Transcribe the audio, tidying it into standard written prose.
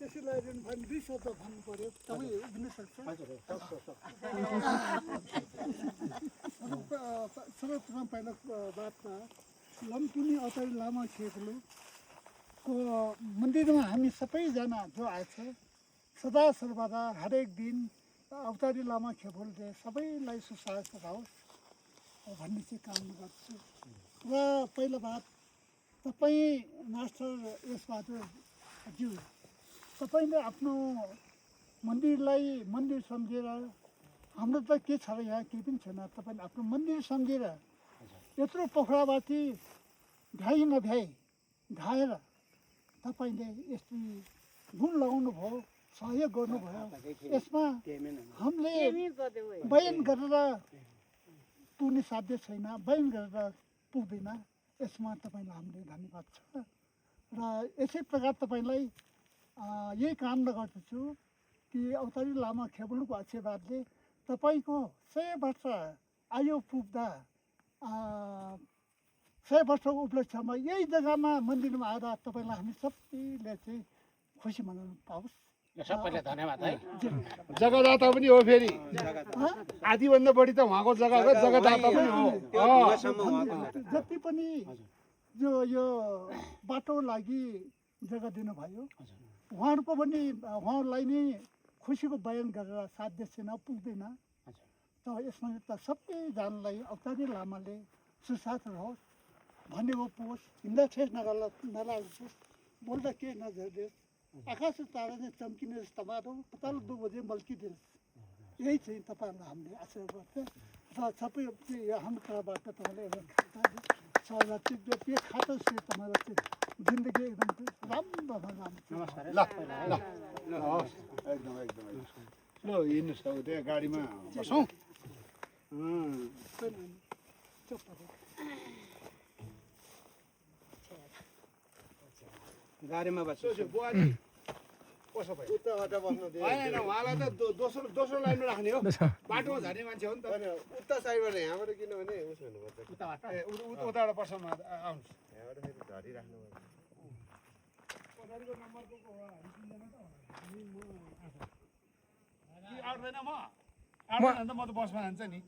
त्यसैलाई भने 2 शब्द भन्नु पर्यो तपाईँ दिन सक्छ सर्वप्रथम पहिला बातमा लम्पिनी अवतारी लामा खेलको मन्दिरमा हामी सबैजना जो आएछ सदा सर्वदा हरेक दिन अवतारी लामा खेलले सबैलाई सुस्वास्थ्य होस् भन्ने चाहिँ कामना गर्छु र पहिलो बात तपाईँ मास्टर यसबहादुरज्यू तपाईँले आफ्नो मन्दिरलाई मन्दिर सम्झेर हाम्रो त के छ र यहाँ केही पनि छैन तपाईँले आफ्नो मन्दिर सम्झेर यत्रो पोखराबाटी भ्याइ नभ्याइ धाएर तपाईँले यस्तो गुण लगाउनु भयो सहयोग गर्नुभयो यसमा हामीले बयान गरेर पुग्ने साध्य छैन बयान गरेर पुग्दैन यसमा तपाईँलाई हामीले धन्यवाद छ र यसै प्रकार तपाईँलाई यही कामना गर्दछु कि अवतारी लामा खेबुलको आशीर्वादले तपाईँको 100 वर्ष आयु पुग्दा 100 वर्षको उपलक्ष्यमा यही जग्गामा मन्दिरमा आएर तपाईँलाई हामी सबैले चाहिँ खुसी मनाउनु पाओस् सबैलाई धन्यवाद है जग्गादाता पनि हो फेरि आधीभन्दा बढी त उहाँको जग्गा हो जग्गादाता पनि हो जति पनि यो बाटो लागि जग्गा दिनुभयो उहाँहरूको पनि उहाँहरूलाई नै खुसीको बयान गरेर साध्य छैन पुग्दैन तर यसमा त सबैजनालाई अवतारी लामाले सुसाथ रहोस् भनेको पुगोस् हिँड्दा ठेस नलागोस् बोल्दा केही नझर्दियोस् आकाश तारा चाहिँ चम्किने तपाईँहरू पताल 2 बजे मल्किदियोस् यही चाहिँ तपाईँहरूलाई हामीले आशीर्वाद गर्छ र सबै हाम्रो तर्फबाट तपाईँलाई एउटा खाता त्यो खाता चाहिँ तपाईँको चाहिँ जिन्दगी एकदम राम्रो ल एकदम ल हिँड्नुहोस् अब त्यहाँ गाडीमा बसौँ गाडीमा बस्छु बुहारी कसो भयो होइन उहाँलाई त दोस्रो लाइनमा राख्ने हो बाटोमा झर्ने मान्छे हो नि त उता साइडबाट यहाँबाट किनभने उस हुनुपर्छ उताबाट पर्समा आउनुहोस् यहाँबाट फेरि झरिराख्नु आउँदैन म त म त बसमा जान्छ नि